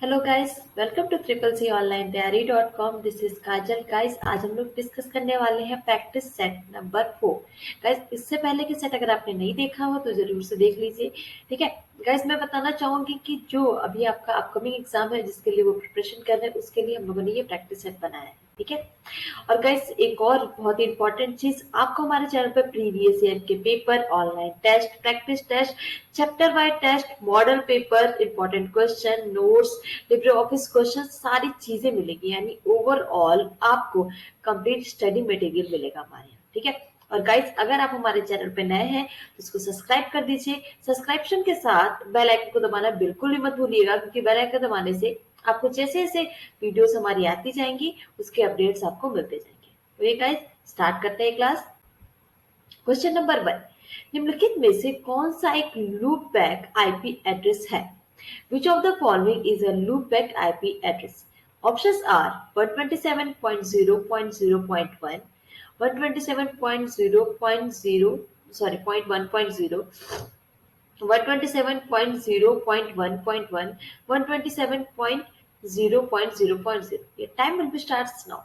Hello guys, welcome to triple C online तैयारी .com। This is Kajal. Guys, आज हम लोग डिस्कस करने वाले हैं प्रैक्टिस सेट नंबर 4। गाइस, इससे पहले के सेट अगर आपने नहीं देखा हो तो जरूर से देख लीजिए। ठीक है गाइस, मैं बताना चाहूंगी कि जो अभी आपका अपकमिंग एग्जाम है जिसके लिए वो प्रिपरेशन कर रहे हैं उसके लिए हम लोगों ने ये प्रैक्टिस सेट बनाया है। ठीक है। और गाइस, एक और बहुत ही इंपॉर्टेंट चीज, आपको हमारे चैनल पर प्रीवियस ईयर के paper, online test, practice test, chapter wise test, model paper, important question, notes, Libre office question, सारी चीजें मिलेगी। यानी ओवरऑल आपको कंप्लीट स्टडी मटेरियल मिलेगा हमारे यहाँ। ठीक है। और गाइस, अगर आप हमारे चैनल पे नए हैं तो इसको सब्सक्राइब कर दीजिए। सब्सक्रिप्शन के साथ बेल आइकन को दबाना बिल्कुल भी मत भूलिएगा, क्योंकि बेल आइकन दबाने से आपको जैसे जैसे वीडियोस हमारी आती जाएंगी उसके अपडेट्स आपको मिलते जाएंगे। तो ये गाइस, स्टार्ट करते हैं क्लास। क्वेश्चन नंबर 1, निम्नलिखित में से कौन सा एक लूप बैक आईपी एड्रेस है? Which of the following is a loop back IP address? Options are 127.0.0.1, 127.0.0 sorry 0.1.0, 127.0.1.1, 127.0.0.0. Your time will be starts now.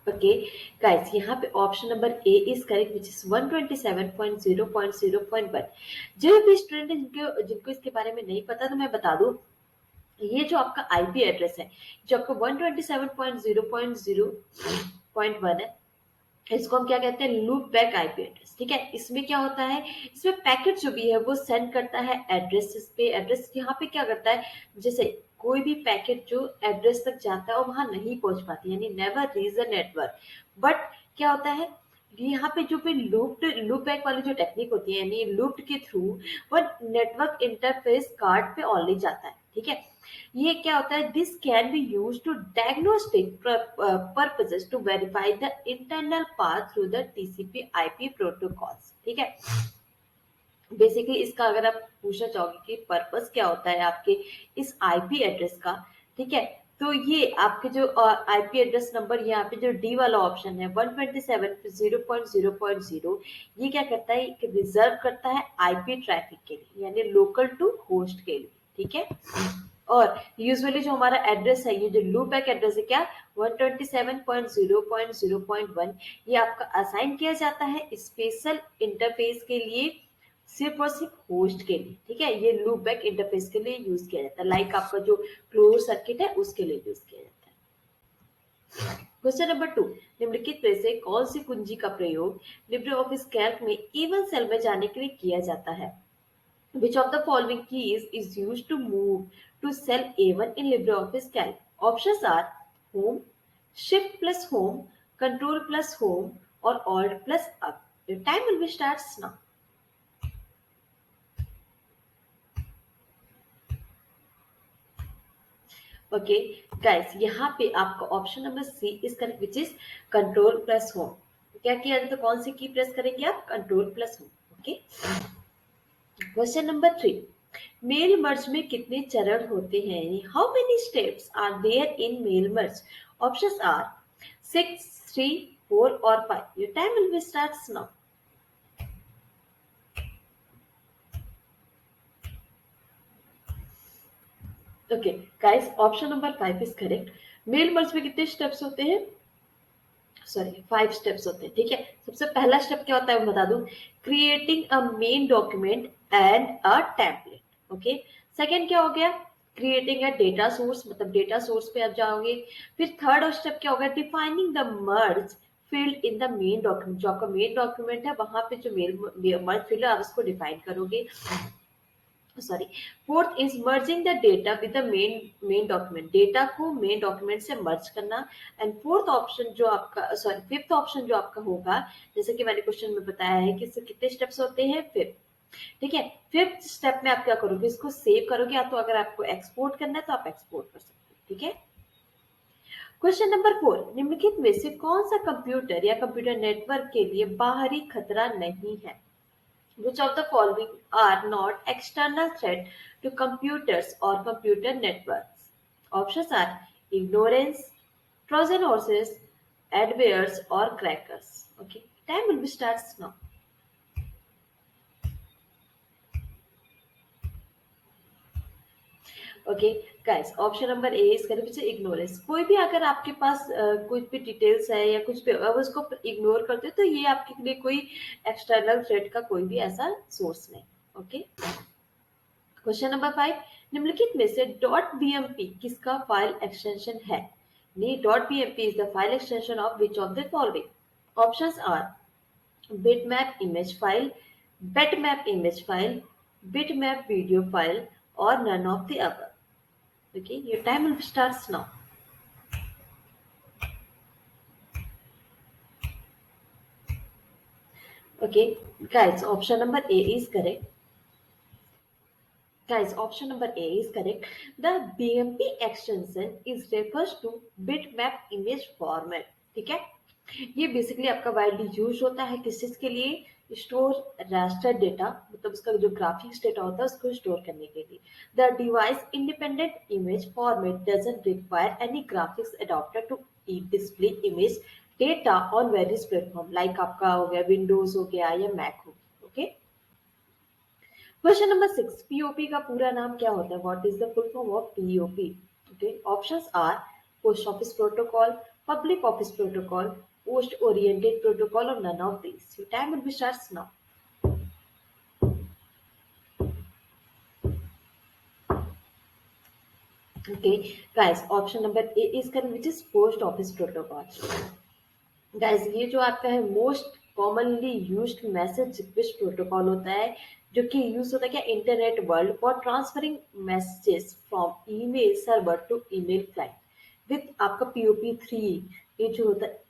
Okay guys, यहाँ पे option number A is correct, which is 127.0.0.1। जो भी student है जिनको जिनको इसके बारे में नहीं पता तो मैं बता दूं, ये जो आपका आईपी एड्रेस है, जो आपका 127.0.0.1 है, इसको हम क्या कहते हैं? Loop back IP address. ठीक है। इसमें क्या होता है, इसमें पैकेट जो भी है वो सेंड करता है एड्रेस पे। एड्रेस यहाँ पे क्या करता है, जैसे कोई भी पैकेट जो एड्रेस तक जाता है और वहां नहीं पहुंच पाती, यानी नेवर रीज अ नेटवर्क। बट क्या होता है, यहाँ पे जो भी लूप बैक वाली जो टेक्निक होती है, यानी लूप के थ्रू वो नेटवर्क इंटरफेस कार्ड पे ऑनली जाता है। ठीक है। ये क्या होता है, this can be use to diagnostic purposes to verify the internal path through the TCP IP protocols. ठीक है। बेसिकली इसका अगर आप पूछना चाहोगे कि पर्पस क्या होता है आपके इस आईपी एड्रेस का, ठीक है, तो ये आपके जो आईपी एड्रेस नंबर, यहाँ पे जो डी वाला ऑप्शन है 127.0.0.0, ये क्या करता है, रिजर्व करता है आईपी ट्रैफिक के लिए, यानी लोकल टू होस्ट के लिए। ठीक है। और यूजुअली जो हमारा एड्रेस है, ये जो लूप बैक एड्रेस है, क्या 127.0.0.1, ये आपका असाइन किया जाता है स्पेशल इंटरफेस के लिए, सिर्फ और सिर्फ होस्ट के लिए। ठीक है। ये लूप बैक इंटरफेस के लिए यूज किया जाता है, लाइक आपका जो क्लोज सर्किट है उसके लिए यूज किया जाता है। क्वेश्चन नंबर 2, निम्नलिखित में से कौन सी कुंजी का प्रयोग लिब्रे ऑफिस कैल्क में इवन सेल में जाने के लिए किया जाता है? Which of the following keys is used to move to cell A1 in LibreOffice Calc? Options are Home, Shift plus Home, Control plus Home, or Alt plus Up. Your time will be starts now. Okay guys, यहाँ पे आपका option number C is correct, which is control plus home. क्या किया जाए तो कौन सी की press करेंगे आप? Control plus home. Okay. Question number 3, mail merge में कितने चरण होते हैं? How many steps are there in mail merge? Options are 6, 3, 4 और 5। Your time will be starts now. Okay guys, option number 5 is correct. Mail merge में कितने steps होते हैं? सॉरी, 5 स्टेप्स होते हैं। ठीक है। सबसे पहला स्टेप क्या होता है वो बता दूं, creating a main document and a template. Okay. Second क्या हो गया, क्रिएटिंग अ डेटा सोर्स, मतलब डेटा सोर्स पे आप जाओगे। फिर थर्ड स्टेप क्या होगा, defining the merge field in the main document. जो आपका मेन डॉक्यूमेंट है वहां पे जो मेल मर्ज फील्ड है आप उसको डिफाइन करोगे। Sorry, fourth is merging the data with the main document, data को मेन डॉक्यूमेंट से मर्ज करना। एंड फोर्थ ऑप्शन जो आपका, सॉरी फिफ्थ ऑप्शन जो आपका होगा, जैसे कि मैंने क्वेश्चन में बताया है कि इससे कितने स्टेप्स होते हैं? फिफ्थ। ठीक है। फिफ्थ स्टेप में आप क्या करोगे, इसको सेव करोगे, या तो अगर आपको एक्सपोर्ट करना है तो आप एक्सपोर्ट कर सकते हो। ठीक है। क्वेश्चन नंबर 4, निम्नलिखित में से कौन सा कंप्यूटर या कंप्यूटर नेटवर्क के लिए बाहरी खतरा नहीं है? Which of the following are not external threat to computers or computer networks? Options are ignorance, Trojan horses, adwares, or crackers. Okay, time will be starts now. Okay guys, option number A is correct, which is ignorance. कोई भी अगर आपके पास कुछ भी details है या कुछ भी अब उसको इग्नोर करते हो तो ये आपके लिए कोई एक्सटर्नल थ्रेट का कोई भी ऐसा सोर्स नहीं। ओके, क्वेश्चन नंबर 5, निम्नलिखित में से डॉट बीएमपी किसका फाइल एक्सटेंशन है? नी dot BMP is the file extension of which of the following? Options are bitmap image file, bitmap image file, bitmap video file, or none of the above. Okay, your time will starts now. Okay, guys, option number A is correct. Guys, option number A is correct. The BMP extension is refers to bitmap image format. ठीक है, ये basically आपका widely use होता है किस चीज के लिए? स्टोर रास्टर डेटा, मतलब उसका जो ग्राफिक्स डेटा होता है उसको स्टोर करने के लिए। The device independent image format doesn't require any graphics adapter to display image data on various platform, like आपका हो गया विंडोज हो गया या मैक हो गया। ओके, क्वेश्चन नंबर 6, पीओपी का पूरा नाम क्या होता है? What is the full form of POP? Okay, options are post office protocol, public office protocol, post oriented protocol, और none of this. Your time will be starts now. Okay, guys, option number A is correct, which is post office protocol. Guys, ये जो आपका है most commonly used message request protocol होता है, जो कि use होता है क्या? Internet world for transferring messages from email server to email client with आपका POP3। ये जो होता है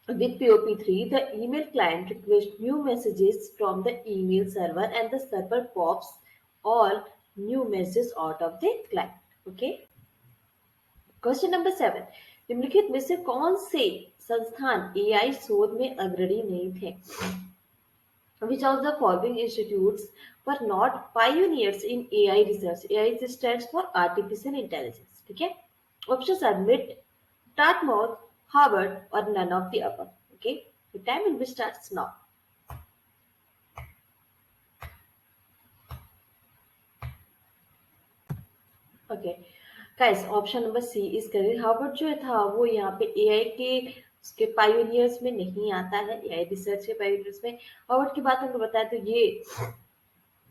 with POP3, the email client requests new messages from the email server and the server pops all new messages out of the client. Okay, question number 7, निम्नलिखित में से कौन से संस्थान एआई शोध में अग्रणी नहीं थे? Which of the following institutes were not pioneers in AI research? AI stands for artificial intelligence. ठीक है, options are MIT, Dartmouth, Harvard, और none of the above. Okay, the time will be starts now. Okay guys, option number C is correct. Harvard जो था वो यहाँ पे AI के उसके पायोनियर्स में नहीं आता है, एआई रिसर्च के पायोनियर्स में। हार्वर्ड की बात हमको बताया तो ये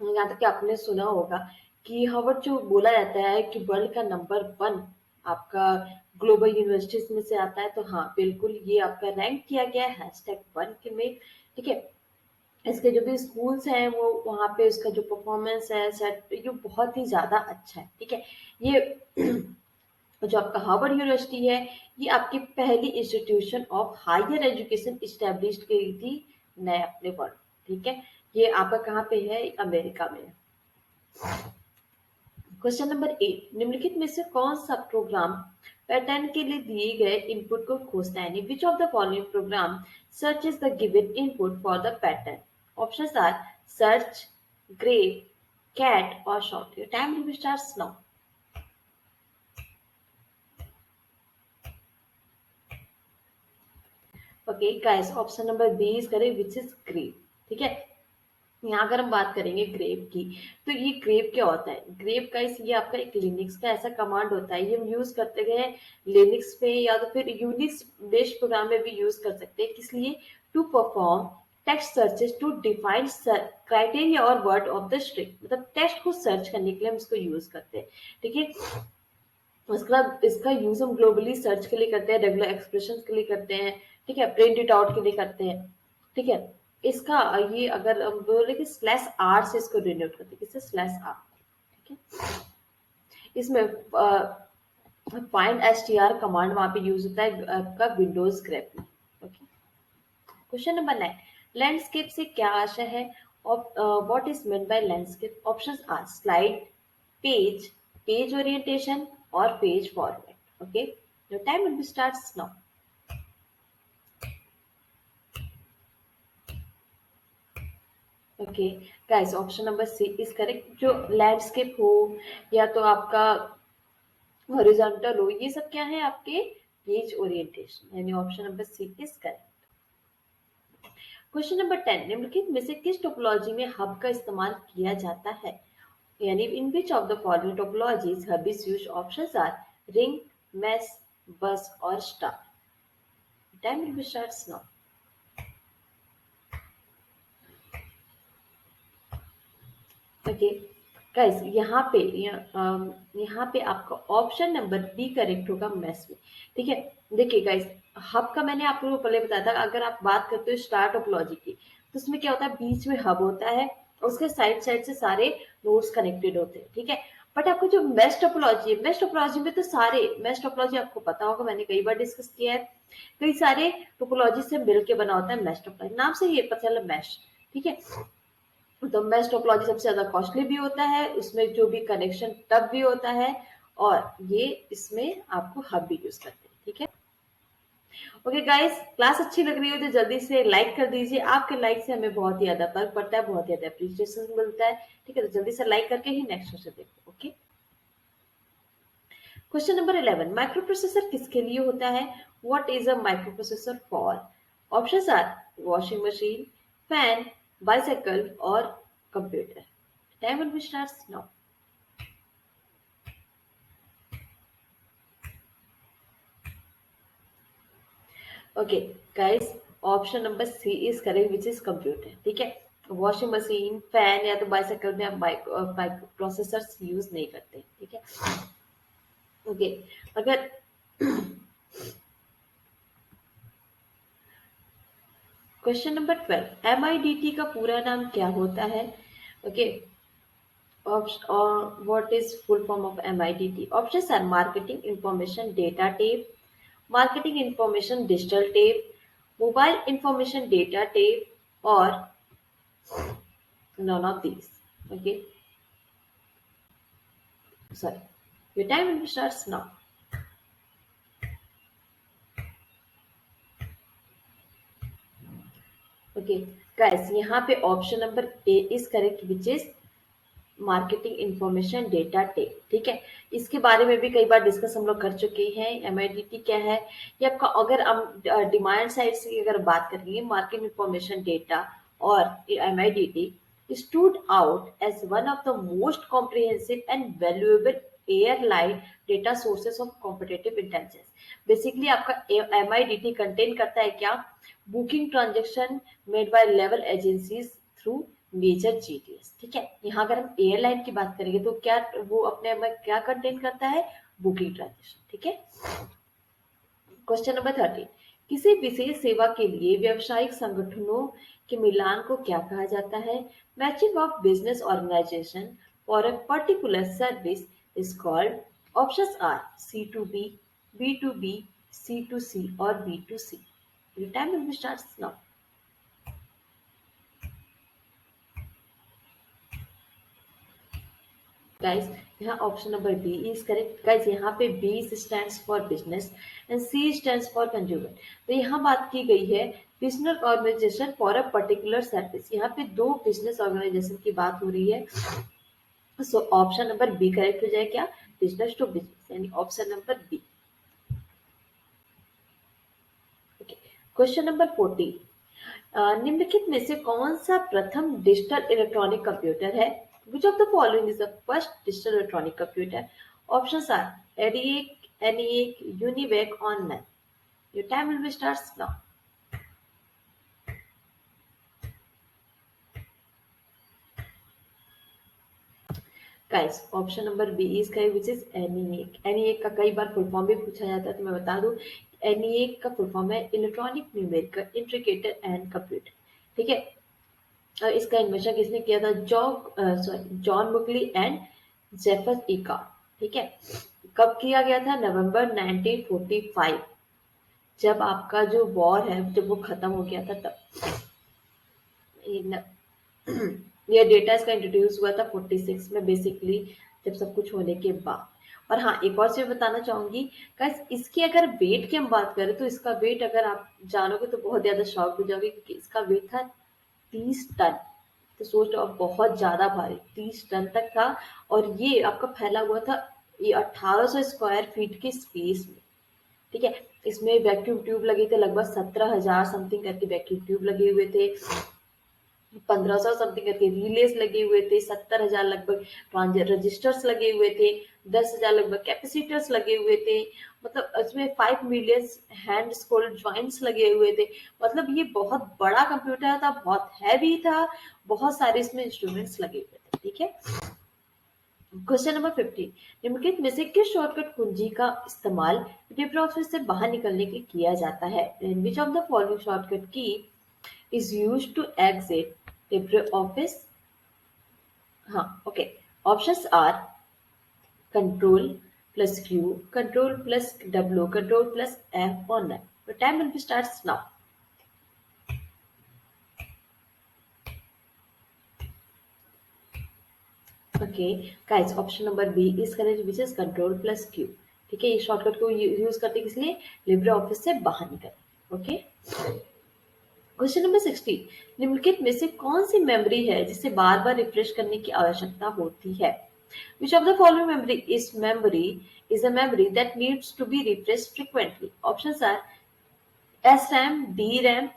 यहाँ तक कि आपने सुना होगा कि हार्वर्ड जो बोला जाता है कि वर्ल्ड का नंबर 1 आपका ग्लोबल यूनिवर्सिटीज में से आता है, तो हाँ बिल्कुल ये आपका रैंक किया गया है #1 के में। ठीक है, इसके जो भी स्कूल्स हैं वो वहाँ पे उसका जो परफॉर्मेंस है सेट ये बहुत ही ज्यादा अच्छा है। ठीक है, ये जो आपका हार्वर्ड यूनिवर्सिटी है ये आपकी पहली institution of higher education establish की थी नए अपने वर्ल्ड। ठीक है, ये आपका कहाँ पे है? अमेरिका में। क्वेश्चन नंबर 8, निम्नलिखित में से कौन सा प्रोग्राम पैटर्न के लिए दिए गए इनपुट को खोजता है? Which of the following program search is the given input for the pattern? Options are search, grep, cat, और short. Your time will starts now. Okay guys, option number B is correct, which is grep. ठीक है, यहाँ अगर हम बात करेंगे grep की, तो ये ग्रेप क्या होता है? ग्रेप का ये आपका एक लिनक्स का ऐसा कमांड होता है, ये हम यूज करते हैं लिनक्स पे या तो फिर यूनिक्स बेस्ड प्रोग्राम में भी यूज कर सकते हैं। किस लिए? To perform text searches to define criteria और वर्ड ऑफ द स्ट्रिंग, मतलब टेक्स्ट को सर्च करने के लिए हम इसको यूज करते हैं। ठीक है, उसके बाद इसका यूज हम ग्लोबली सर्च के लिए करते हैं, रेगुलर एक्सप्रेशन के लिए करते हैं। ठीक है, प्रिंट इट आउट के लिए करते हैं। ठीक है, इसका ये अगर हम बोले कि /r से इसको डिनोट करते हैं, किससे? /r। ठीक है, इसमें फाइंड str कमांड वहां पे यूज होता है आपका विंडोज ग्रेप में। ओके, क्वेश्चन नंबर 9, लैंडस्केप से क्या आशा है? What is meant by landscape? Options are slide, page, page orientation, और page format. Okay, your time will be starts now. Okay guys, option number C is correct. जो landscape हो या तो आपका हॉरिजॉन्टल हो, ये सब क्या है? आपके पेज ओरिएंटेशन, यानी option number C is correct. Question number 10, निम्नलिखित में से किस टोपोलॉजी में हब का इस्तेमाल किया जाता है? यानी in which of the following topologies hub is used? Options are ring, mesh, bus और star. Time will be starts now. Okay guys, यहाँ पे आपका ऑप्शन नंबर बी करेक्ट होगा, मैथ्स में. ठीक है. देखिए गाइस, हब का मैंने आप लोगों को पहले बताया था. अगर आप बात करते हो स्टार टोपोलॉजी की, तो उसमें क्या होता है, बीच में हब होता है और उसके साइड साइड से सारे नोड्स कनेक्टेड होते हैं. ठीक है. बट आपको जो मेश टोपोलॉजी है, मेश टोपोलॉजी में तो सारे मेश टोपोलॉजी आपको पता होगा, मैंने कई बार डिस्कस किया है. कई सारे टोपोलॉजी से मिलके बना होता है मेश टोपोलॉजी. नाम से ये पता चला मैश. ठीक है. तो मेश टोपोलॉजी सबसे ज्यादा कॉस्टली भी होता है, उसमें जो भी कनेक्शन तब भी होता है, और ये इसमें आपको हब भी यूज करते हैं. ठीक है. ओके गाइस, क्लास अच्छी लग रही हो तो जल्दी से लाइक कर दीजिए. आपके लाइक से हमें बहुत ही ज्यादा फर्क पड़ता है, बहुत ही ज्यादा अप्रिसिएशन मिलता है. ठीक है. तो जल्दी से लाइक करके ही नेक्स्ट क्वेश्चन देखो. Okay. Question number 11, microprocessor किसके लिए होता है? What is a microprocessor for? Options are washing machine, fan, bicycle और computer. Time will be starts now. Okay guys, option number C is correct, which is computer. ठीक है. Washing machine, fan या तो bicycle में आप micro processors use नहीं करते. ठीक है. ओके. अगर क्वेश्चन नंबर 12, एमआईडीटी का पूरा नाम क्या होता है? Okay. What is full form of MIDT? Options are marketing information data tape, marketing information digital tape, mobile information data tape, or none of these. Okay, sorry. Your time will starts now. Okay, guys, यहाँ पे option number A is correct, which is marketing information data tech. ठीक है. इसके बारे में भी कई बार discuss हम लोग कर चुके हैं. एमआईडीटी क्या है ये आपका, अगर हम डिमांड साइड से अगर बात करेंगे, मार्केट इंफॉर्मेशन डेटा और एमआईडीटी stood out as one of the most comprehensive and valuable airline data sources of competitive intelligence. Basically आपका एमआईडीटी कंटेन करता है क्या? Booking transaction made by level agencies through major GTS. ठीक है. यहाँ अगर हम एयरलाइन की बात करेंगे तो क्या वो अपने में क्या कंटेन करता है? Booking transaction. ठीक है. क्वेश्चन नंबर 13, किसी विशेष सेवा के लिए व्यावसायिक संगठनों के मिलान को क्या कहा जाता है? Matching of business organization for a particular service is called. Options are C to B B to, B C to C B to C. Time will be starts now. Guys, यहाँ option number B is correct. Guys, यहाँ पे B stands for business and C stands for consumer. तो यहाँ बात की गई है business organization for a particular service. यहाँ पे दो बिजनेस ऑर्गेनाइजेशन की बात हो रही है. So option number B correct हो जाए क्या? बिजनेस टू बिजनेस, यानी option number B. Question number 14, निम्नलिखित में से कौन सा प्रथम डिजिटल इलेक्ट्रॉनिक कंप्यूटर है? Which of the following is the first digital electronic computer? Options are EDIAC, ENIAC, UNIVAC or none. Your time will be starts now. Guys, option number B is correct, which is ENIAC. ENIAC का कई बार full form भी पूछा जाता है, तो मैं बता दूं. ENIAC का फुल फॉर्म है electronic numerical integrator and computer. ठीक है. इसका इन्वेंशन किसने किया था? जॉन बुकली एंड जेफर इकार. ठीक है. कब किया गया था? नवंबर 1945, जब आपका जो वॉर है जब वो खत्म हो गया था तब. ये डेटा इसका इंट्रोड्यूस हुआ था 46 में, बेसिकली जब सब कुछ होने के बाद. और हाँ, एक और चीज बताना चाहूंगी गाइस, इसकी अगर वेट की हम बात करें तो इसका वेट अगर आप जानोगे तो बहुत ज्यादा शॉक हो जाओगे, क्योंकि इसका वेट था 30 टन. तो सोच लो, अब बहुत ज्यादा भारी 30 टन तक था. और ये आपका फैला हुआ था ये 1800 स्क्वायर फीट के स्पेस में. ठीक है. इसमें वैक्यूम ट्यूब लगे थे, लगभग 17,000 समथिंग करके वैक्यूम ट्यूब लगे हुए थे. 1500 समथिंग करके रिलेज लगे हुए थे, 70,000 लगभग रजिस्टर्स लगे हुए थे, 10,000 लगभग कैपेसिटर्स लगे हुए थे, मतलब इसमें 5 मिलियन हैंड स्कोल्ड ज्वाइंट्स लगे हुए थे। मतलब ये बहुत बड़ा कंप्यूटर था, बहुत हैवी था, बहुत सारे इसमें इंस्ट्रूमेंट्स लगे हुए थे। ठीक है। क्वेश्चन नंबर 15, निम्नलिखित में से किस शॉर्टकट कुंजी का इस्तेमाल लिब्रियोफिस से बाहर निकलने के लिए किया जाता है? Which of the following shortcut की is used to exit LibreOffice? हाँ, okay. Options are Control plus Q, Control plus W, Control plus F or none. The time will be starts now. Okay, guys, option number B is correct, which is Control plus Q. ठीक है, ये shortcut को use करते किस लिए? Libre office से बाहर निकल। ओके। क्वेश्चन नंबर 16, निम्नलिखित में से कौन सी मेमोरी है जिसे बार बार रिफ्रेश करने की आवश्यकता होती है? Which of the following memory is a memory that needs to be refreshed frequently? Options are SRAM, DRAM,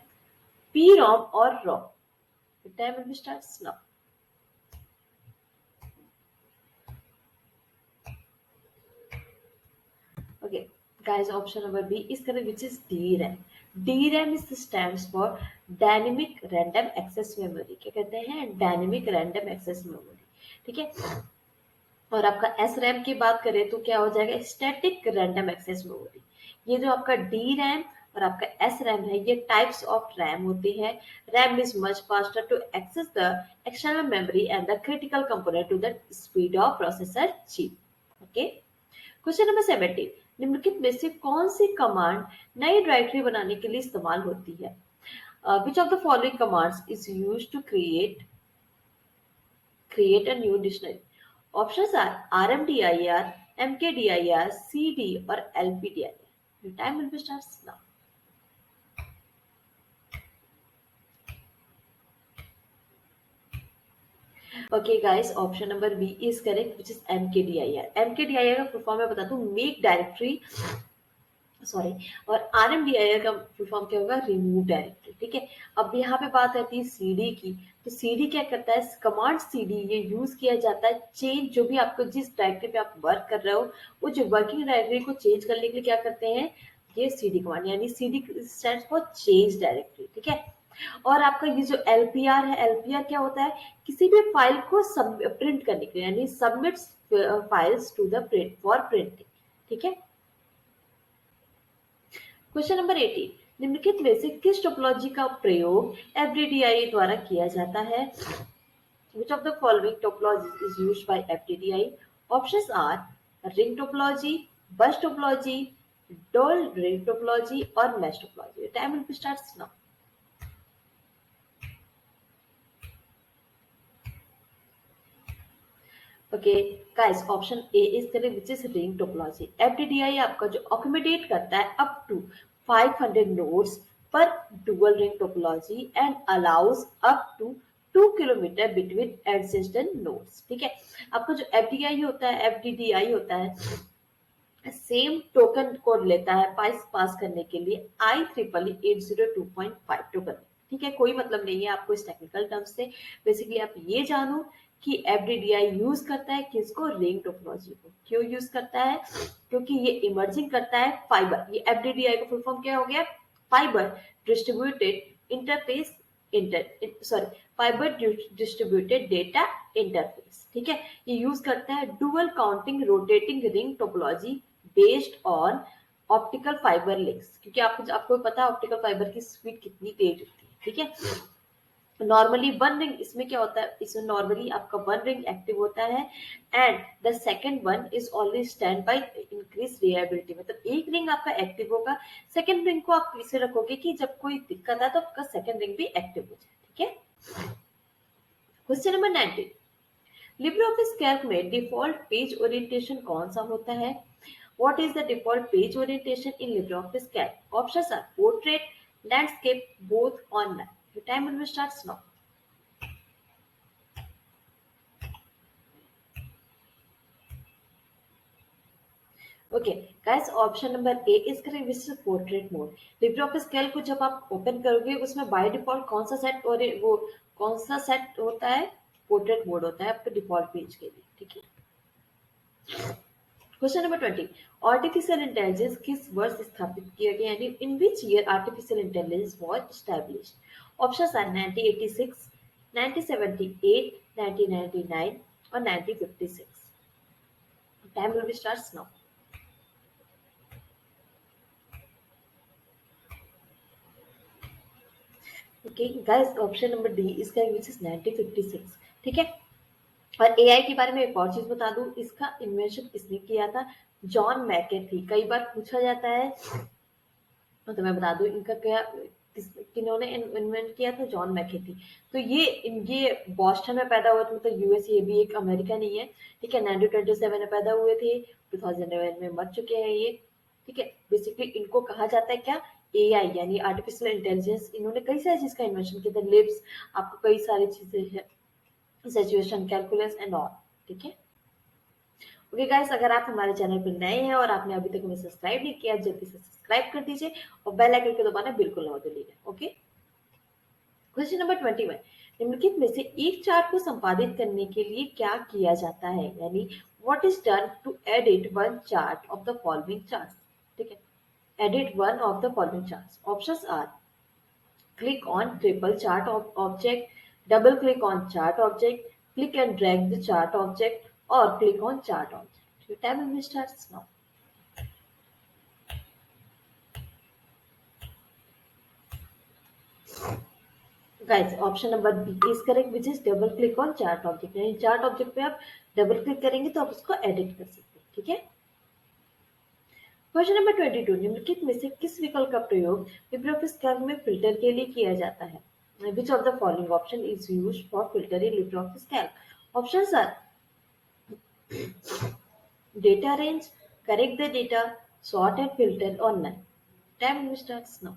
PROM or ROM. The time will be starts now. Okay, guys, option number B is correct, which is DRAM. DRAM is stands for Dynamic Random Access Memory. क्या कहते हैं? Dynamic Random Access Memory. ठीक है। और आपका S RAM की बात करें तो क्या हो जाएगा? Static random access memory. ये जो आपका डी रैम और आपका एस रैम है, ये टाइप्स ऑफ रैम होती है। RAM is much faster to access the external memory and the critical component to the speed of processor chip. Okay. Question number 17, निम्नलिखित में से कौन सी कमांड नई डायरेक्टरी बनाने के लिए इस्तेमाल होती है? Which of the following commands is used to create a new dictionary? Options are RMDIR, MKDIR, CD or LPDIR. The time will be starts now. Okay guys, option number B is correct, which is MKDIR. MKDIR का full form मैं बता दूं, make directory sorry, और RMDIR का full form क्या होगा? Remove directory. ठीक है। अब यहाँ पे बात आती है सीडी की, तो सीडी क्या करता है? कमांड सीडी ये यूज किया जाता है चेंज, जो भी आपको जिस डायरेक्टरी पे आप वर्क कर रहे हो, वो जो वर्किंग डायरेक्टरी को चेंज करने के लिए क्या करते हैं? ये सीडी कमांड, यानी CD stands for change directory. ठीक है। और आपका ये जो एलपीआर है, एलपीआर क्या होता है? किसी भी फाइल को प्रिंट करने के लिए, यानी submits files to the print for printing. ठीक है। क्वेश्चन नंबर 18, निम्नलिखित में से किस टोपोलॉजी का प्रयोग एफडीडीआई द्वारा किया जाता है? Which of the following topologies is used by FDDI? Options are ring topology, bus topology, dual ring topology or mesh topology. The time will be starts now. Okay guys, option A is correct, which is ring topology. FDDI आपका जो accommodate करता है up to 500 nodes पर dual ring topology and allows up to 2 kilometre between adjacent nodes. ठीक है। आपका जो FDDI होता है सेम टोकन कोड लेता है पास करने के लिए IEEE 802.5 टोकन। ठीक है। कोई मतलब नहीं है आपको इस टेक्निकल टर्म से। बेसिकली आप ये जानो कि एफडीडीआई यूज करता है किसको? रिंग टोपोलॉजी को। क्यों यूज करता है? क्योंकि ये इमर्जिंग करता है फाइबर। ये एफडीडीआई का फुल फॉर्म क्या हो गया? Fibre distributed interface fibre distributed data interface. ठीक है। ये यूज करता है dual counting rotating ring topology based on optical fibre links, क्योंकि आपको पता है ऑप्टिकल फाइबर की स्पीड कितनी तेज होती है। ठीक है। नॉर्मली वन रिंग, इसमें क्या होता है? इसमें नॉर्मली आपका वन रिंग एक्टिव होता है and the second one is always stand by increase reliability. मतलब एक रिंग आपका एक्टिव होगा, सेकेंड रिंग को आप इसे रखोगे कि जब कोई दिक्कत है तो आपका सेकेंड रिंग भी एक्टिव हो जाए। ठीक है। क्वेश्चन नंबर 19, लिब्रियोफिस कैल्क में डिफॉल्ट पेज ओरिएंटेशन कौन सा होता है? What is the default page orientation in LibreOffice Calc? Options are portrait, landscape, both or none. The time will start now. Okay guys, option number A is correct, which is portrait mode. LibreOffice Calc को जब आप open करोगे उसमें by default कौन सा set और वो कौन सा सेट होता है? पोर्ट्रेट मोड होता है आपके डिफॉल्ट पेज के लिए, ठीक है। क्वेश्चन नंबर 20, आर्टिफिशियल इंटेलिजेंस किस वर्ष स्थापित किया गया, यानी in which year artificial intelligence was established? Options are 1986, 1978, 1999 और 1956। Time will be starts now. Okay guys, option number D is correct, which is 1956, ठीक है। और एआई के बारे में एक और चीज बता दूं, इसका इन्वेंशन किसने किया था? जॉन मैकेथी। कई बार पूछा जाता है, तो मैं बता दूं इनका क्या, किन्होंने इन्वेंट किया था? जॉन मैकेथी। तो ये बॉस्टन में पैदा हुआ था, मतलब यूएस, ये भी एक अमेरिका नहीं है, ठीक है। 1927 में पैदा हुए थे, 2011 में मर चुके हैं ये, ठीक है। बेसिकली इनको कहा जाता है क्या? एआई यानी आर्टिफिशियल इंटेलिजेंस। इन्होंने कई सारी चीज का इन्वेंशन किया था, लिप्स, आपको कई सारी चीजें है, सिचुएशन कैलकुलस एंड ऑल, ठीक है। ओके गाइस, अगर आप हमारे चैनल पर नए हैं और आपने अभी तक हमें सब्सक्राइब नहीं किया, जल्दी से सब्सक्राइब कर दीजिए और बेल आइकन को दबाना बिल्कुल ना भूलिएगा। ओके, क्वेश्चन नंबर 21, निम्नलिखित में से एक चार्ट को संपादित करने के लिए क्या किया जाता है, यानी what is done to edit one chart of the following charts, ठीक है। Edit one of the following charts, options are click on triple chart object, double click on chart object, click and drag the chart object, or click on chart object. Your time will starts now. Guys, option number B is correct, which is double click on chart object. यानी chart object पे आप double click करेंगे तो आप उसको edit कर सकते हैं, ठीक है। क्वेश्चन नंबर 22, निम्नलिखित में से किस विकल्प का प्रयोग लिब्रियोफिस कैल्क में फिल्टर के लिए किया जाता है? Which of the following option is used for filtering LibreOffice Calc? Options are data range, correct the data, sort and filter, or none. Time starts now.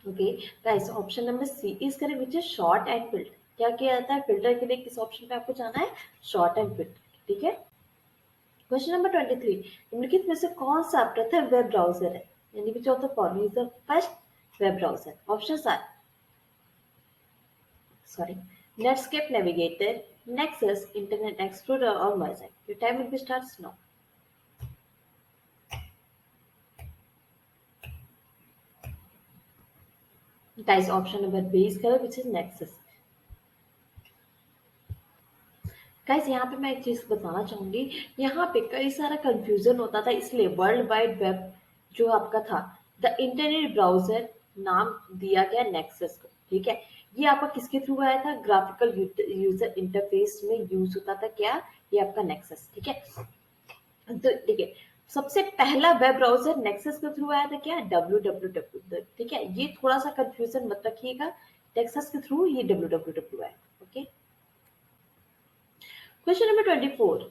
Okay, guys, option number C is correct, which is short and filter. क्या किया जाता है filter के लिए? किस option पे आपको जाना है? शॉर्ट एंड फिल्टर, ठीक है। क्वेश्चन नंबर 23, निम्नलिखित में से कौन सा प्रथम वेब ब्राउजर है, यानी which of the following is the first web browser? Options are sorry, Netscape Navigator, Nexus, Internet Explorer, or Mosaic. Your time will be starts now. Guys, option number B is correct, which is Nexus. Guys, यहाँ पे मैं एक चीज बताना चाहूंगी, यहाँ पे कई सारा कंफ्यूजन होता था, इसलिए वर्ल्ड वाइड वेब जो आपका था, द इंटरनेट ब्राउजर नाम दिया गया नेक्सस को, ठीक है। ये आपका किसके थ्रू आया था? ग्राफिकल यूजर इंटरफेस में यूज होता था क्या? ये आपका नेक्सस, ठीक है। तो ठीक है, सबसे पहला वेब ब्राउजर नेक्सस के थ्रू आया था क्या? www, ठीक है। ये थोड़ा सा कंफ्यूजन मत रखिएगा, नेक्सस के थ्रू ये www आया, ओके। क्वेश्चन नंबर 24,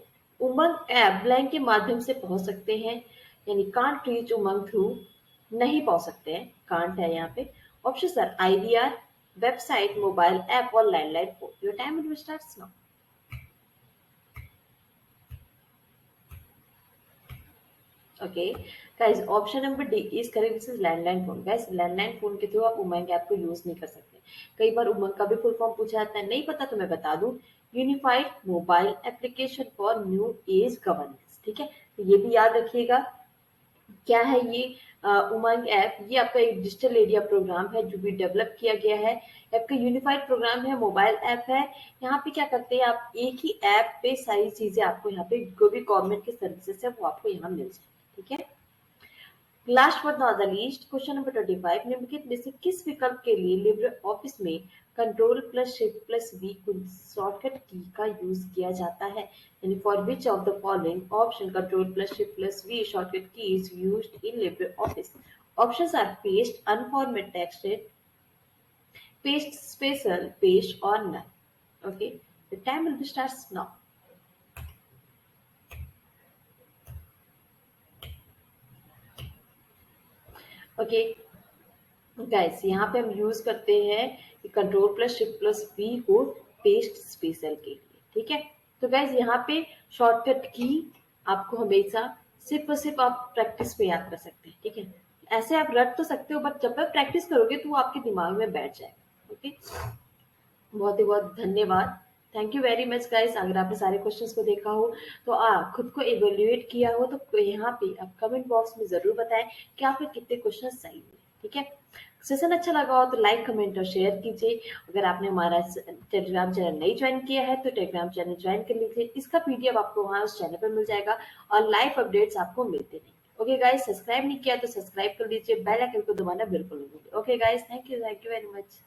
उमंग ऐप ब्लैंक के माध्यम से पहुंच सकते हैं, यानी कांट रीच उमंग थ्रू, नहीं पहुंच सकते हैं, कांट है यहाँ पे। Options are IVR, website, mobile app और landline phone. Your time will start now. Okay guys, option number D is correct, this is landline phone. Guys, landline phone के through आप उमंग ऐप को यूज नहीं कर सकते। कई बार उमंग का भी फुल फॉर्म पूछा जाता है, नहीं पता तो मैं बता दूं, unified mobile application for new age governance, ठीक है। तो ये भी याद रखिएगा, क्या है ये उमंग ऐप? ये आपका एक डिजिटल एरिया प्रोग्राम है जो भी डेवलप किया गया है, आपका यूनिफाइड प्रोग्राम है, मोबाइल ऐप है। यहाँ पे क्या करते हैं आप, एक ही ऐप पे सारी चीजें आपको यहाँ पे जो भी गवर्नमेंट की सर्विसेज है वो आपको यहाँ मिल जाए, ठीक है। Last but not the least, question number 25, निम्नलिखित में से किस विकल्प के लिए लिब्रे ऑफिस में control plus shift plus V shortcut key का यूज किया जाता है, यानी for which of the following option control plus shift plus V shortcut key is used in Libre Office? Options are paste, unformat text, paste special, paste और none. Okay, the time will be starts now. Okay guys, यहाँ पे हम use करते हैं control plus shift plus V को paste special के लिए, ठीक है। तो गाइस, यहाँ पे शॉर्टकट की आपको हमेशा सिर्फ और सिर्फ आप प्रैक्टिस पे याद कर सकते हैं, ठीक है। ऐसे आप रट तो सकते हो बट जब आप प्रैक्टिस करोगे तो वो आपके दिमाग में बैठ जाएगा। ओके, बहुत ही बहुत धन्यवाद। Thank you very much guys. अगर आपने सारे क्वेश्चंस को देखा हो तो खुद को इवेल्युएट किया हो तो यहाँ पे आप कमेंट बॉक्स में जरूर बताएं कि आपके कितने क्वेश्चन सही हुए। ठीक है, सेशन अच्छा लगा हो तो लाइक कमेंट और शेयर कीजिए। अगर आपने हमारा टेलीग्राम चैनल नहीं ज्वाइन किया है तो टेलीग्राम चैनल ज्वाइन कर लीजिए। इसका पीडीएफ आपको वहाँ उस चैनल पर मिल जाएगा और लाइव अपडेट्स आपको मिलते रहेंगे। ओके गाइस, सब्सक्राइब नहीं किया तो सब्सक्राइब कर लीजिए, बेल आइकन को दबाना बिल्कुल नहीं भूलिए। Okay guys, thank you very much.